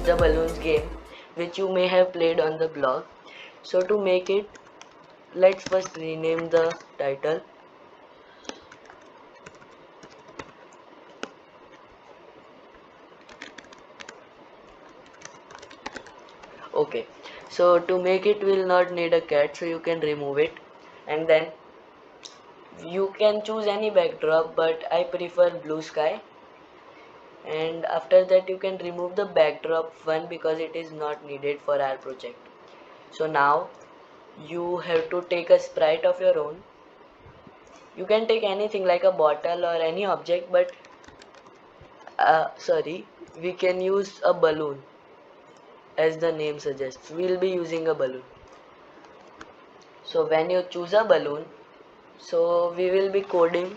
the balloons game which you may have played on the blog. So to make it, let's first rename the title. Okay, so to make it we'll not need a cat, so you can remove it, and then you can choose any backdrop, but I prefer blue sky. And after that you can remove the backdrop one because it is not needed for our project. So now you have to take a sprite of your own. You can take anything like a bottle or any object, but we can use a balloon. As the name suggests, we'll be using a balloon. So when you choose a balloon, so we will be coding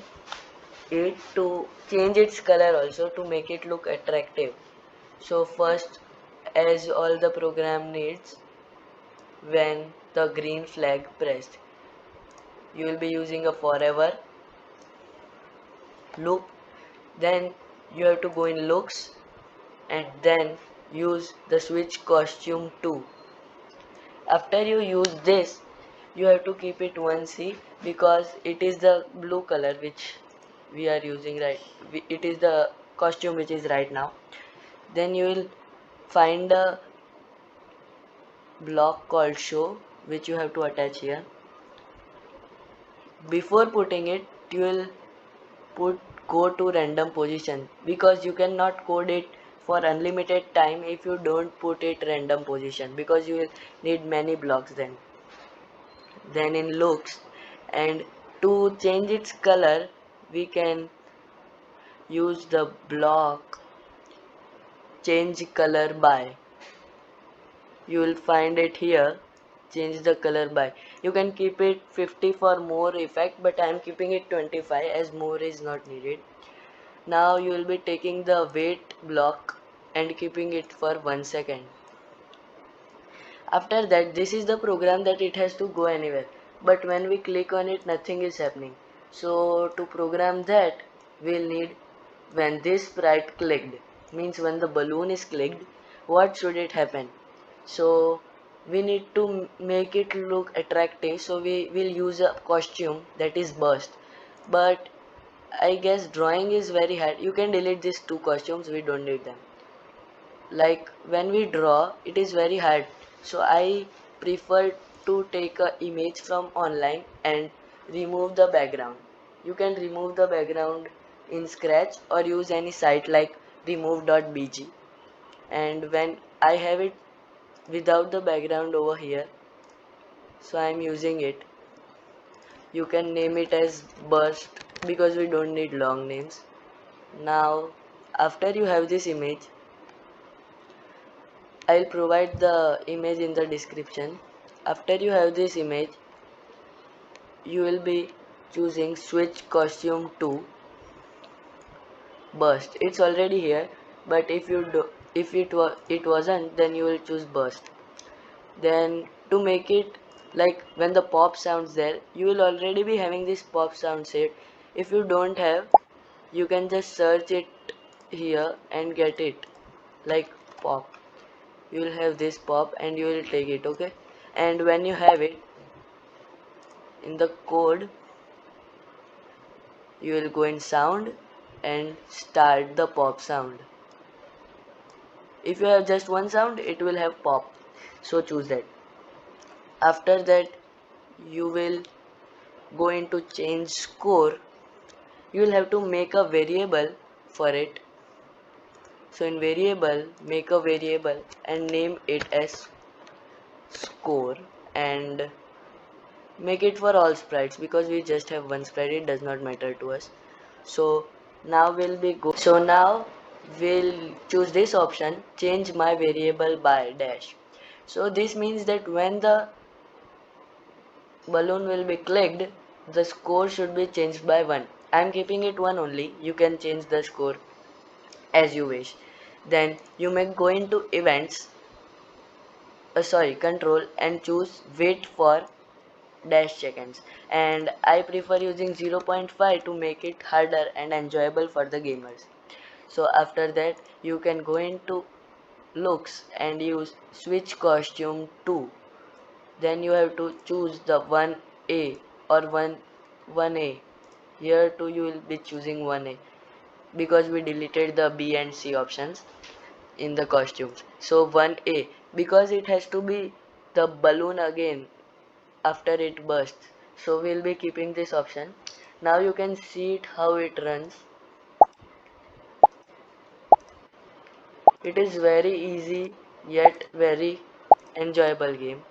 it to change its color also to make it look attractive. So first, as all the program needs, when the green flag pressed, you will be using a forever loop. Then you have to go in looks and then use the switch costume 2. After you use this, you have to keep it 1C because it is the blue color which we are using it is the costume which is right now. Then you will find a block called show which you have to attach here. Before putting it, you will go to random position because you cannot code it for unlimited time if you don't put it random position, because you will need many blocks. Then in looks, and to change its color we can use the block change color by. You will find it here, change the color by. You can keep it 50 for more effect, but I am keeping it 25 as more is not needed. Now you will be taking the wait block and keeping it for 1 second. After that, this is the program that it has to go anywhere, but when we click on it nothing is happening. So to program that, we'll need when this sprite clicked, means when the balloon is clicked, what should it happen. So we need to make it look attractive, so we will use a costume that is burst. But I guess drawing is very hard. You can delete these two costumes, we don't need them. Like when we draw, it is very hard, so I prefer to take a image from online and remove the background. You can remove the background in Scratch or use any site like remove.bg. And when I have it without the background over here, so I am using it. You can name it as burst because we don't need long names. Now after you have this image, I'll provide the image in the description. After you have this image, you will be choosing switch costume to burst. It's already here, but if it wasn't, then you will choose burst. Then to make it like when the pop sounds there, you will already be having this pop sound set. If you don't have, you can just search it here and get it like pop. You will have this pop and you will take it, okay? And when you have it in the code, you will go in sound and start the pop sound. If you have just one sound, it will have pop, so choose that. After that, you will go into change score. You will have to make a variable for it. So in variable, make a variable and name it as score, and make it for all sprites because we just have one sprite, it does not matter to us. So now we'll choose this option, change my variable by dash. So this means that when the balloon will be clicked, the score should be changed by 1. I am keeping it 1 only. You can change the score as you wish. Then you may go into events, control, and choose wait for dash seconds, and I prefer using 0.5 to make it harder and enjoyable for the gamers. So after that, you can go into looks and you switch costume to, then you have to choose the 1A or 1A. Here too you will be choosing 1A because we deleted the B and C options in the costumes. So 1A, because it has to be the balloon again after it bursts. So we'll be keeping this option. Now you can see it how it runs. It is very easy yet very enjoyable game.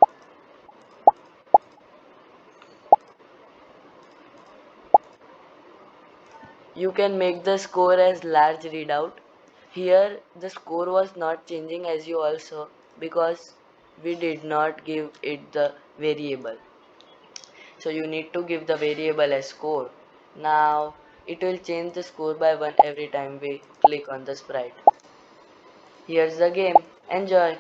You can make the score as large readout. Here the score was not changing as you all saw because we did not give it the variable. So you need to give the variable as score. Now it will change the score by 1 every time we click on the sprite. Here's the game. Enjoy!